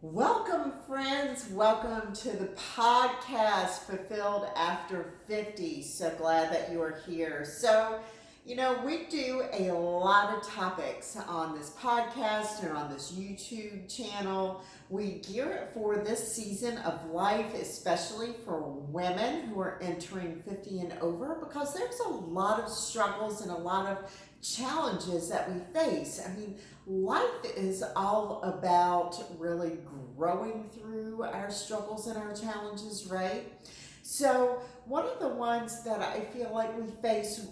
Welcome, friends. Welcome to the podcast Fulfilled After 50. So glad that you are here. We do a lot of topics on this podcast and on this YouTube channel. We gear it for this season of life, especially for women who are entering 50 and over, because there's a lot of struggles and a lot of challenges that we face. Life is all about really growing through our struggles and our challenges, right? So, one of the ones that I feel like we face,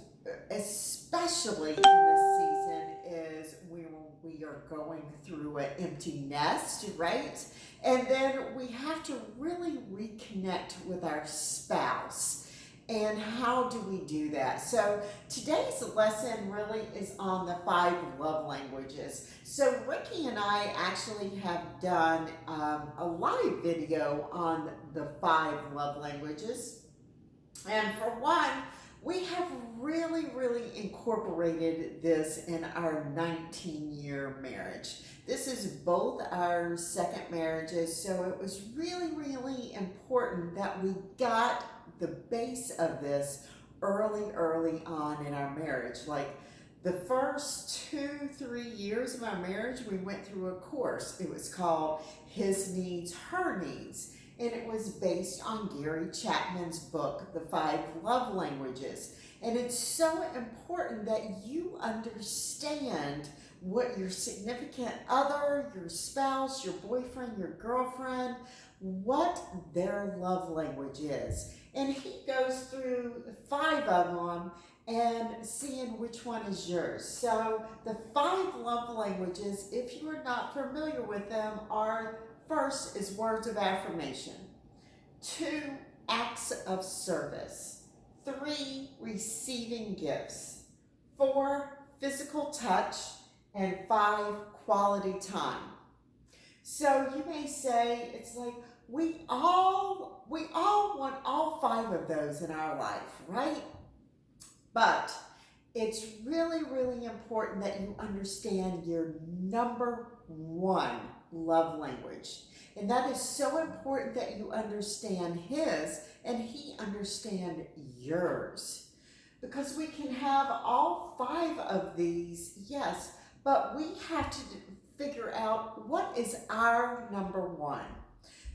especially in this season, is when we are going through an empty nest, right? And then we have to really reconnect with our spouse. And how do we do that? So today's lesson really is on the 5 love languages. So Ricky and I actually have done a live video on the 5 love languages. And for one, we have really incorporated this in our 19-year marriage. This is both our second marriages, so it was really important that we got the base of this early on in our marriage. Like the first 2-3 years of our marriage, we went through a course. It was called His Needs, Her Needs. And it was based on Gary Chapman's book, The 5 Love Languages. And it's so important that you understand what your significant other, your spouse, your boyfriend, your girlfriend, what their love language is. And he goes through 5 of them and seeing which one is yours. So the 5 love languages, if you are not familiar with them, are: first is words of affirmation, 2, acts of service, 3, receiving gifts, 4, physical touch, and 5, quality time. So you may say, it's like we all want all 5 of those in our life, right? But it's really important that you understand your number 1 love language. And that is so important that you understand his and he understand yours. Because we can have all 5 of these, yes, but we have to figure out what is our number 1.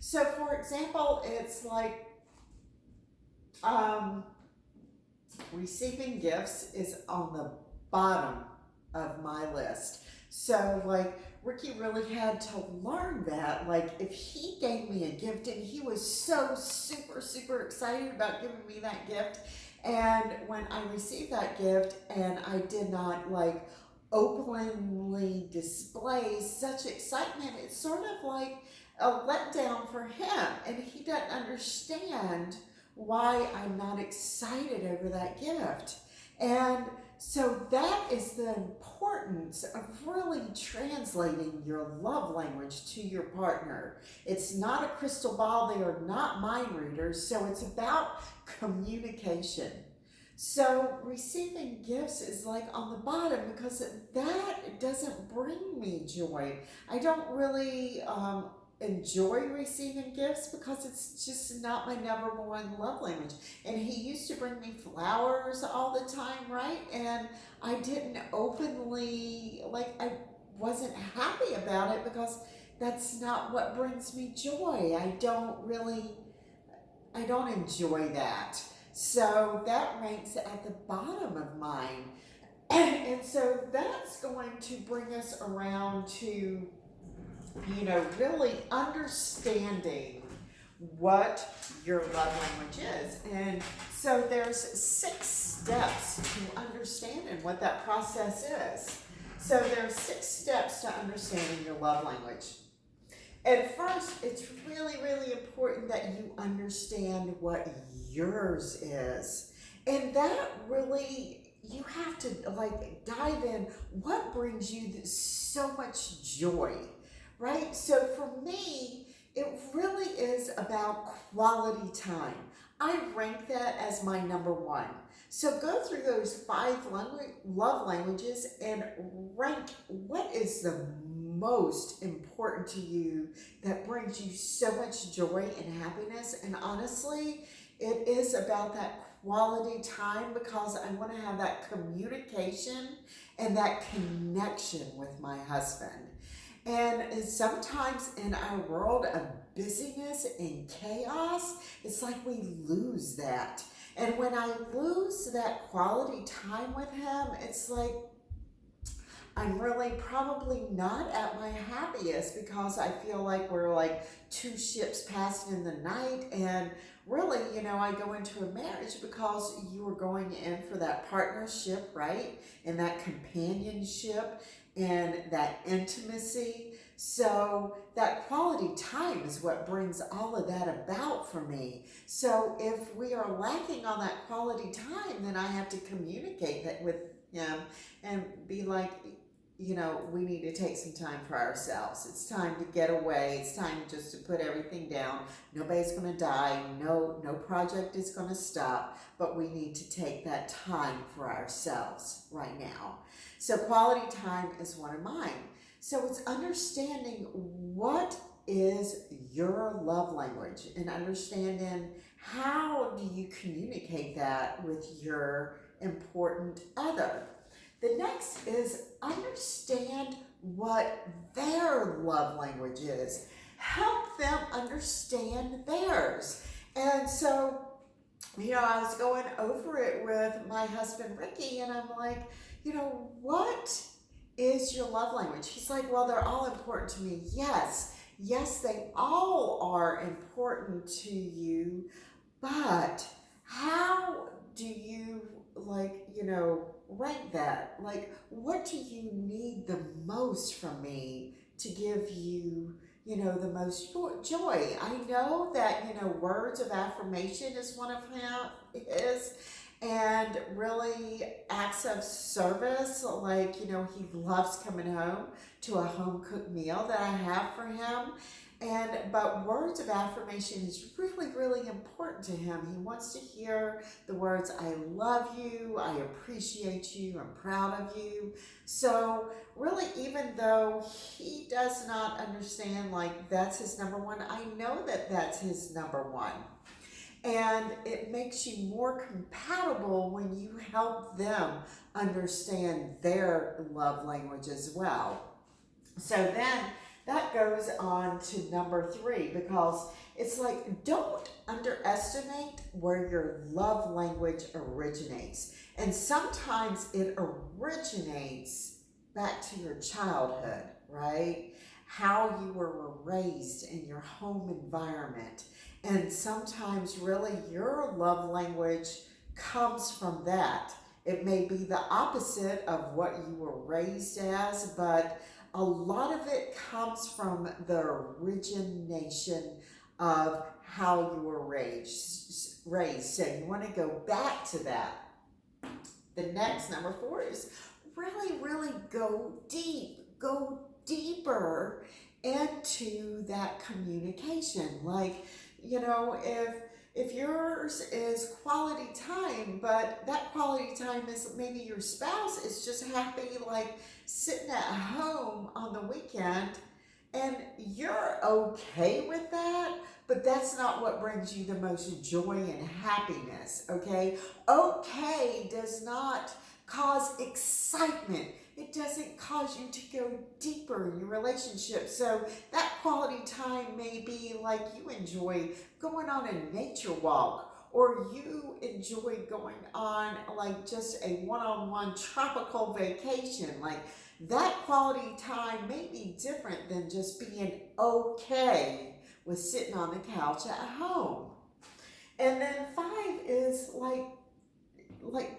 So for example, it's like receiving gifts is on the bottom of my list. So like Ricky really had to learn that. Like if he gave me a gift and he was so super excited about giving me that gift, and when I received that gift and I did not like openly display such excitement, it's sort of like a letdown for him, and he doesn't understand why I'm not excited over that gift. And so that is the importance of really translating your love language to your partner. It's not a crystal ball, they are not mind readers, so it's about communication. So receiving gifts is like on the bottom because that doesn't bring me joy. I don't really enjoy receiving gifts because it's just not my number 1 love language. And he used to bring me flowers all the time, right? And I didn't openly, like, I wasn't happy about it because that's not what brings me joy. I don't enjoy that. So that ranks at the bottom of mine. And so that's going to bring us around to, really understanding what your love language is. And so there's 6 steps to understanding what that process is. So there's 6 steps to understanding your love language. At first, it's really important that you understand what yours is. And that really, you have to like dive in. What brings you so much joy, right? So for me, it really is about quality time. I rank that as my number 1. So go through those 5 love languages and rank what is the most important to you that brings you so much joy and happiness. And honestly, it is about that quality time, because I want to have that communication and that connection with my husband. And sometimes in our world of busyness and chaos, it's like we lose that. And when I lose that quality time with him, it's like I'm really probably not at my happiest, because I feel like we're like two ships passing in the night. And really, I go into a marriage because you are going in for that partnership, right? And that companionship and that intimacy. So that quality time is what brings all of that about for me. So if we are lacking on that quality time, then I have to communicate that with him and be like, we need to take some time for ourselves. It's time to get away. It's time just to put everything down. Nobody's going to die. No project is going to stop, but we need to take that time for ourselves right now. So quality time is one of mine. So it's understanding what is your love language and understanding how do you communicate that with your important other. The next is understand what their love language is. Help them understand theirs. And so, I was going over it with my husband, Ricky, and I'm like, what is your love language? He's like, well, they're all important to me. Yes, they all are important to you, but how do you rank that? Like, what do you need the most from me to give you, the most joy? I know that, words of affirmation is one of his, and really acts of service. Like, he loves coming home to a home cooked meal that I have for him. But words of affirmation is really, really important to him. He wants to hear the words, I love you, I appreciate you, I'm proud of you. So really, even though he does not understand, like, that's his number one, I know that that's his number one. And it makes you more compatible when you help them understand their love language as well. So then that goes on to number 3, because it's like, don't underestimate where your love language originates. And sometimes it originates back to your childhood, right? How you were raised in your home environment. And sometimes really your love language comes from that. It may be the opposite of what you were raised as, but a lot of it comes from the origination of how you were raised. So you want to go back to that. The next, number 4, is really, really go deep. Go deeper into that communication. Like, if yours is quality time, but that quality time is maybe your spouse is just happy, like sitting at home on the weekend, and you're okay with that, but that's not what brings you the most joy and happiness, okay? Okay does not cause excitement. It doesn't cause you to go deeper in your relationship. So that quality time may be like you enjoy going on a nature walk, or you enjoy going on like just a one-on-one tropical vacation. Like, that quality time may be different than just being okay with sitting on the couch at home. And then 5 is like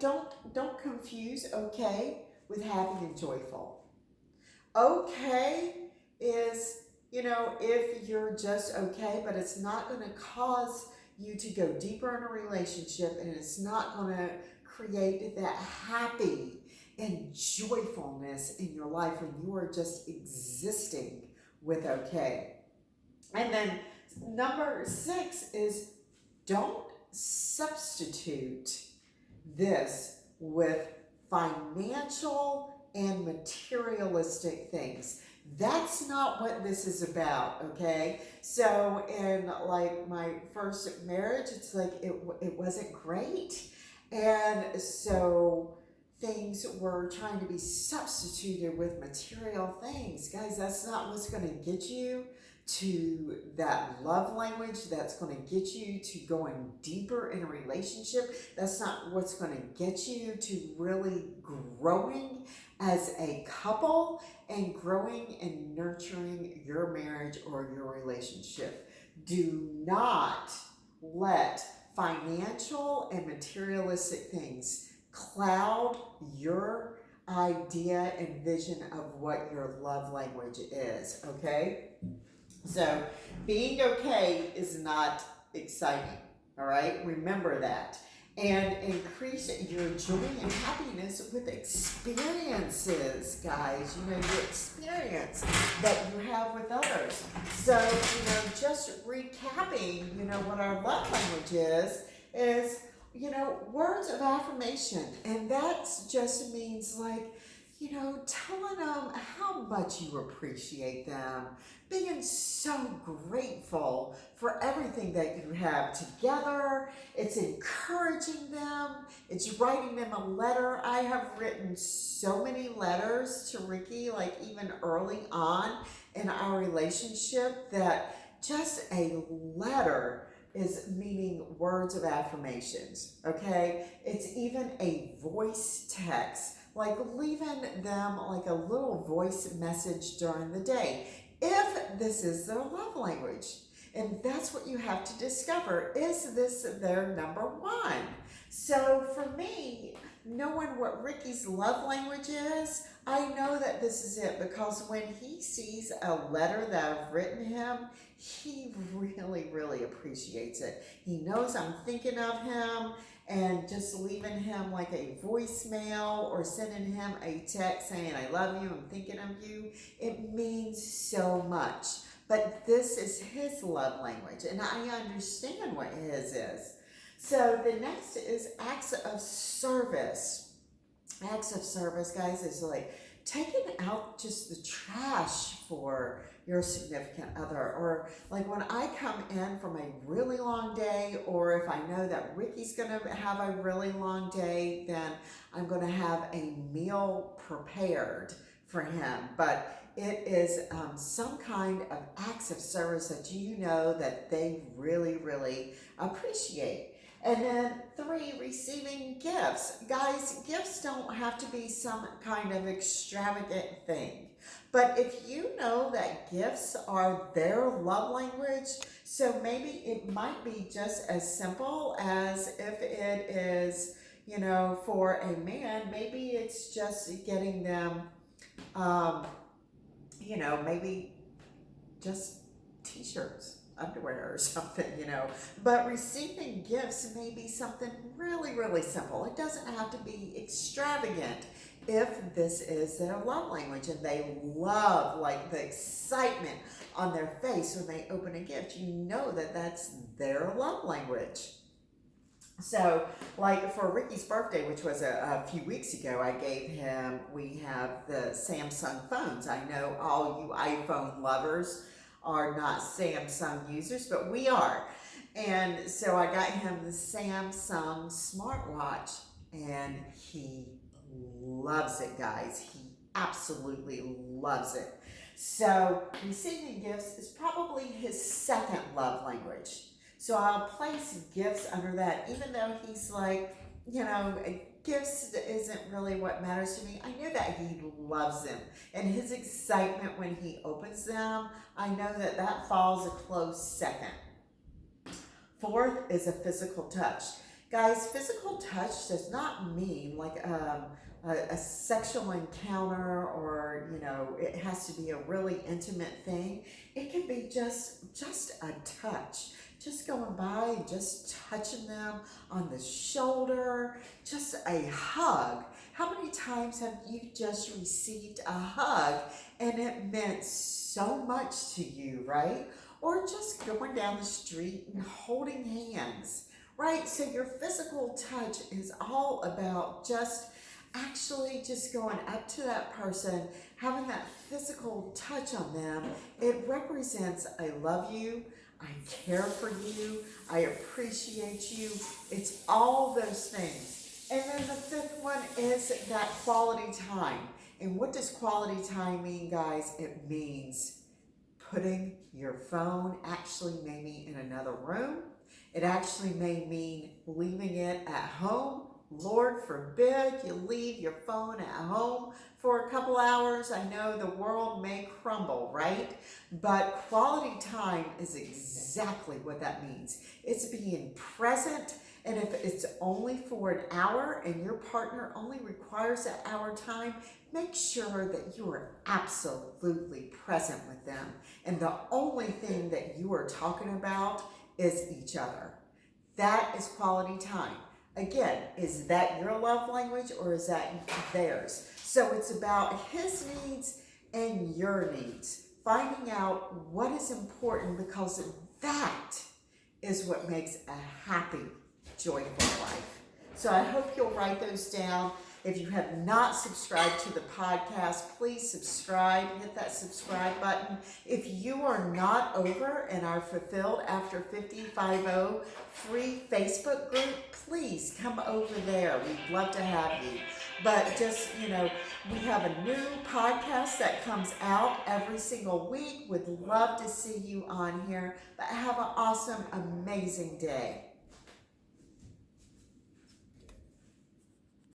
don't confuse okay with happy and joyful. Okay is, if you're just okay, but it's not going to cause you to go deeper in a relationship, and it's not going to create that happy and joyfulness in your life when you are just existing with okay. And then number 6 is, don't substitute this with financial and materialistic things. That's not what this is about, okay? So in like my first marriage, it's like it wasn't great. And so things were trying to be substituted with material things. Guys, that's not what's going to get you to that love language. That's going to get you to going deeper in a relationship. That's not what's going to get you to really growing as a couple and growing and nurturing your marriage or your relationship. Do not let financial and materialistic things cloud your idea and vision of what your love language is, okay? So being okay is not exciting, all right? Remember that. And increase your joy and happiness with experiences, guys. You know, your experience that you have with others. So, just recapping, what our love language is, words of affirmation. And that just means like, telling them how much you appreciate them, being so grateful for everything that you have together. It's encouraging them. It's writing them a letter. I have written so many letters to Ricky, like even early on in our relationship, that just a letter is meaning words of affirmations, okay? It's even a voice text, like leaving them like a little voice message during the day, if this is their love language. And that's what you have to discover. Is this their number one? So for me, knowing what Ricky's love language is, I know that this is it, because when he sees a letter that I've written him, he really, really appreciates it. He knows I'm thinking of him, and just leaving him like a voicemail or sending him a text saying, I love you, I'm thinking of you, it means so much. But this is his love language, and I understand what his is. So the next is acts of service. Acts of service, guys, is like taking out just the trash for your significant other. Or like when I come in from a really long day, or if I know that Ricky's going to have a really long day, then I'm going to have a meal prepared for him. But it is some kind of acts of service that you know that they really, really appreciate. And then 3, receiving gifts. Guys, gifts don't have to be some kind of extravagant thing. But if you know that gifts are their love language, so maybe it might be just as simple as if it is, for a man, maybe it's just getting them, maybe just t-shirts, underwear or something, But receiving gifts may be something really, really simple. It doesn't have to be extravagant if this is their love language and they love like the excitement on their face when they open a gift. You know that that's their love language. So, like for Ricky's birthday, which was a few weeks ago, we have the Samsung phones. I know all you iPhone lovers are not Samsung users, but we are. And so I got him the Samsung smartwatch, and he loves it, guys. He absolutely loves it. So receiving gifts is probably his second love language. So I'll place gifts under that, even though he's like, gifts isn't really what matters to me. I know that he loves them, and his excitement when he opens them, I know that that falls a close second. 4th is a physical touch. Guys, physical touch does not mean like a sexual encounter, or it has to be a really intimate thing. It can be just a touch, just going by and just touching them on the shoulder, just a hug. How many times have you just received a hug and it meant so much to you, right? Or just going down the street and holding hands, right? So your physical touch is all about just actually just going up to that person, having that physical touch on them, it represents I love you, I care for you, I appreciate you. It's all those things. And then the fifth one is that quality time. And what does quality time mean, guys? It means putting your phone actually maybe in another room. It actually may mean leaving it at home. Lord forbid you leave your phone at home for a couple hours. I know the world may crumble, right? But quality time is exactly what that means. It's being present, and if it's only for an hour and your partner only requires that hour time, make sure that you are absolutely present with them. And the only thing that you are talking about is each other. That is quality time. Again, is that your love language or is that theirs? So it's about his needs and your needs. Finding out what is important, because that is what makes a happy, joyful life. So I hope you'll write those down. If you have not subscribed to the podcast, please subscribe. Hit that subscribe button. If you are not over in our Fulfilled After 50 free Facebook group, please come over there. We'd love to have you. But just, we have a new podcast that comes out every single week. Would love to see you on here. But have an awesome, amazing day.